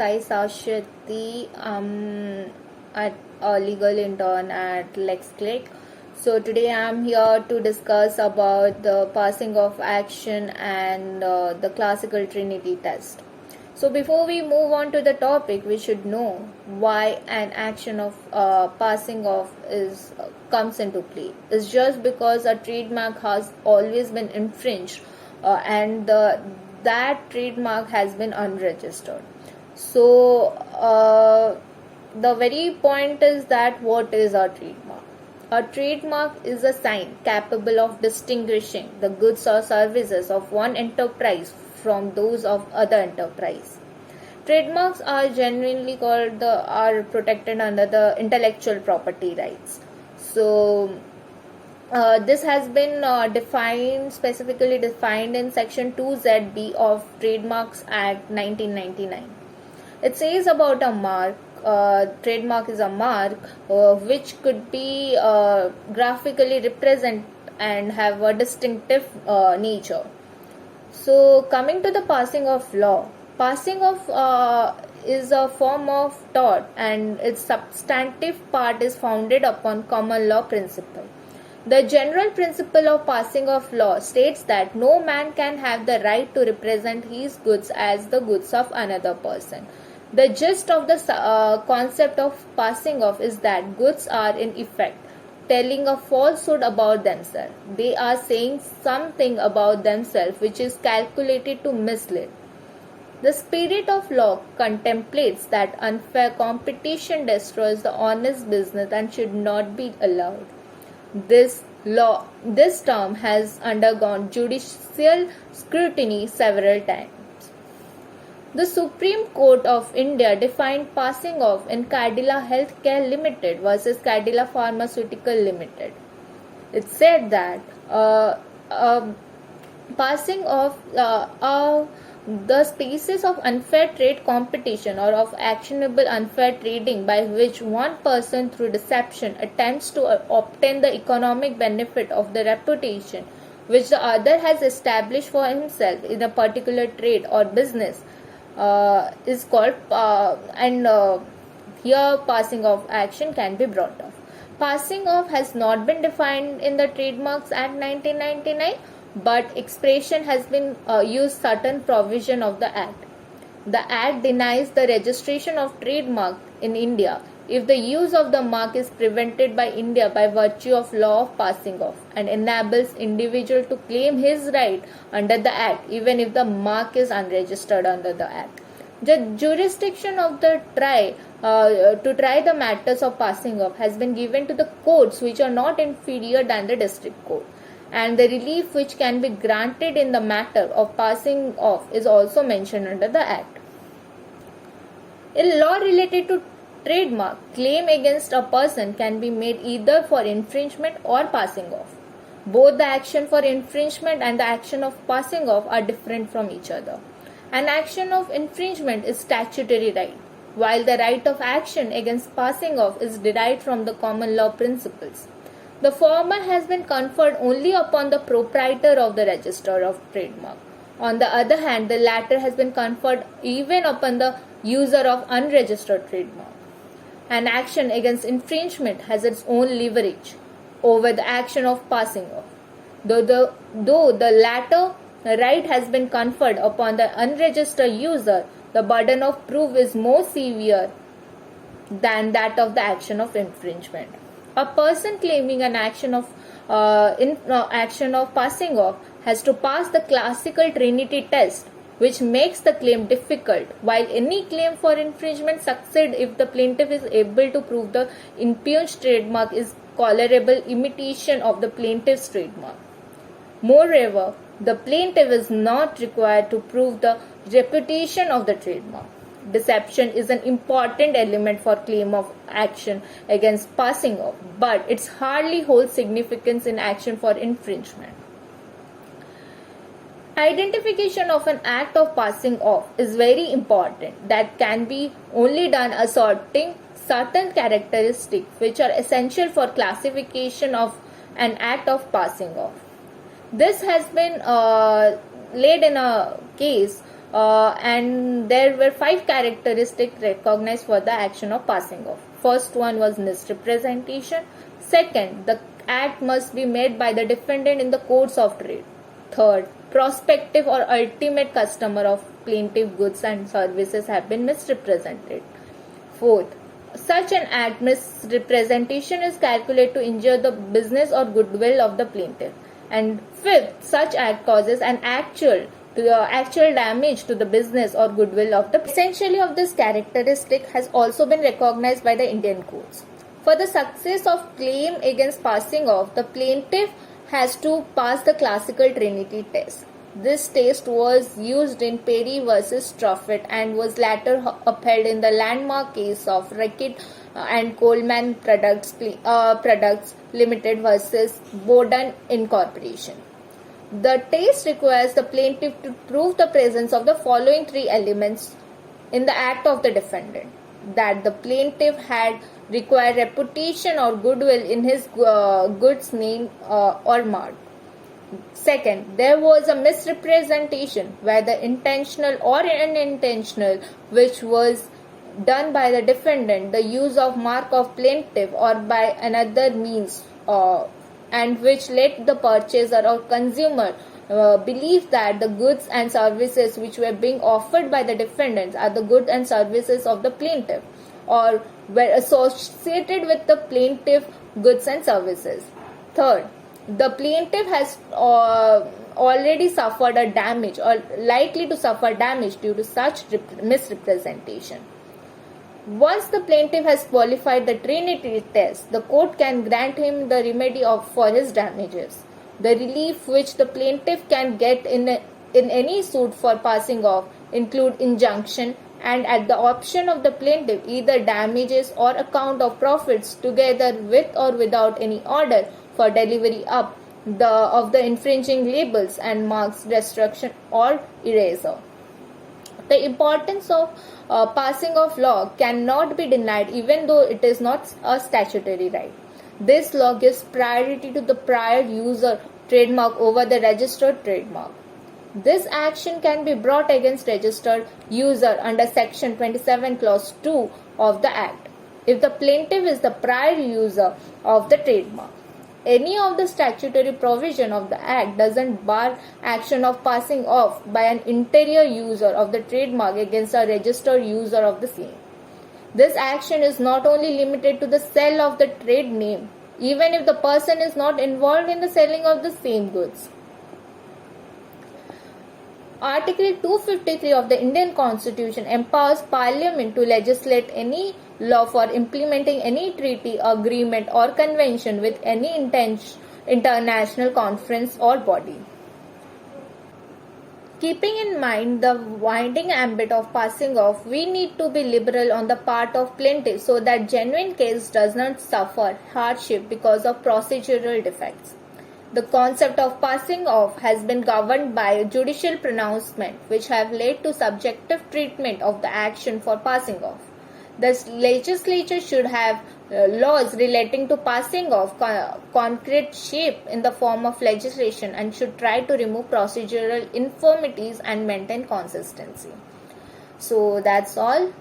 Sai Sashati, at a legal intern at LexClick. So today I'm here to discuss about the passing of action and the classical Trinity test. So before we move on to the topic, we should know why an action of passing off is comes into play. It's just because a trademark has always been infringed and that trademark has been unregistered. So the very point is that what is a trademark? A trademark is a sign capable of distinguishing the goods or services of one enterprise from those of other enterprise. Trademarks are genuinely are protected under the intellectual property rights. So this has been specifically defined in Section 2ZB of Trademarks Act 1999. It says about a mark. Trademark is a mark which could be graphically represent and have a distinctive nature. So coming to the passing of law, passing of is a form of tort and its substantive part is founded upon common law principle. The general principle of passing of law states that no man can have the right to represent his goods as the goods of another person. The gist of the concept of passing off is that goods are in effect telling a falsehood about themselves. They are saying something about themselves which is calculated to mislead. The spirit of law contemplates that unfair competition destroys the honest business and should not be allowed. This term has undergone judicial scrutiny several times. The Supreme Court of India defined passing off in Cadila Healthcare Limited versus Cadila Pharmaceutical Limited. It said that passing off the species of unfair trade competition or of actionable unfair trading by which one person through deception attempts to obtain the economic benefit of the reputation which the other has established for himself in a particular trade or business is called here passing off action can be brought off. Passing off has not been defined in the Trademarks Act 1999, but expression has been used certain provision of the Act. The Act denies the registration of trademark in India if the use of the mark is prevented by India by virtue of law of passing off and enables individual to claim his right under the Act even if the mark is unregistered under the Act. The jurisdiction of the to try the matters of passing off has been given to the courts which are not inferior than the district court, and the relief which can be granted in the matter of passing off is also mentioned under the Act. In law related to trademark, claim against a person can be made either for infringement or passing off. Both the action for infringement and the action of passing off are different from each other. An action of infringement is statutory right, while the right of action against passing off is derived from the common law principles. The former has been conferred only upon the proprietor of the register of trademark. On the other hand, the latter has been conferred even upon the user of unregistered trademark. An action against infringement has its own leverage over the action of passing off. Though the latter right has been conferred upon the unregistered user, the burden of proof is more severe than that of the action of infringement. A person claiming an action of passing off has to pass the classical Trinity test, which makes the claim difficult, while any claim for infringement succeeds if the plaintiff is able to prove the impugned trademark is tolerable imitation of the plaintiff's trademark. Moreover, the plaintiff is not required to prove the reputation of the trademark. Deception is an important element for claim of action against passing off, but it hardly holds significance in action for infringement. Identification of an act of passing off is very important. That can be only done asserting certain characteristics which are essential for classification of an act of passing off. This has been laid in a case and there were 5 characteristics recognized for the action of passing off. First one was misrepresentation. Second, the act must be made by the defendant in the courts of trade. Third, prospective or ultimate customer of plaintiff goods and services have been misrepresented. Fourth, such an act misrepresentation is calculated to injure the business or goodwill of the plaintiff. And fifth, such act causes an actual damage to the business or goodwill of the. Essentially of this characteristic has also been recognized by the Indian courts. For the success of claim against passing off, the plaintiff has to pass the classical Trinity test. This test was used in Perry versus Truffett and was later upheld in the landmark case of Reckitt and Coleman Products Limited versus Bowden Incorporation. The test requires the plaintiff to prove the presence of the following 3 elements in the act of the defendant: that the plaintiff had required reputation or goodwill in his goods name or mark. Second, there was a misrepresentation, whether intentional or unintentional, which was done by the defendant, the use of mark of plaintiff or by another means, and which led the purchaser or consumer believe that the goods and services which were being offered by the defendants are the goods and services of the plaintiff or were associated with the plaintiff goods and services. Third, the plaintiff has already suffered a damage or likely to suffer damage due to such misrepresentation. Once the plaintiff has qualified the Trinity test, the court can grant him the remedy for his damages. The relief which the plaintiff can get in any suit for passing off include injunction and, at the option of the plaintiff, either damages or account of profits together with or without any order for delivery of the infringing labels and marks, destruction or erasure. The importance of passing of law cannot be denied even though it is not a statutory right. This law gives priority to the prior user trademark over the registered trademark. This action can be brought against registered user under section 27 clause 2 of the Act if the plaintiff is the prior user of the trademark. Any of the statutory provision of the Act doesn't bar action of passing off by an interior user of the trademark against a registered user of the same. This action is not only limited to the sale of the trade name, even if the person is not involved in the selling of the same goods. Article 253 of the Indian Constitution empowers Parliament to legislate any law for implementing any treaty, agreement or convention with any international conference or body. Keeping in mind the winding ambit of passing off, we need to be liberal on the part of plaintiff so that genuine case does not suffer hardship because of procedural defects. The concept of passing off has been governed by judicial pronouncements which have led to subjective treatment of the action for passing off. The legislature should have laws relating to passing off concrete shape in the form of legislation and should try to remove procedural infirmities and maintain consistency. So that's all.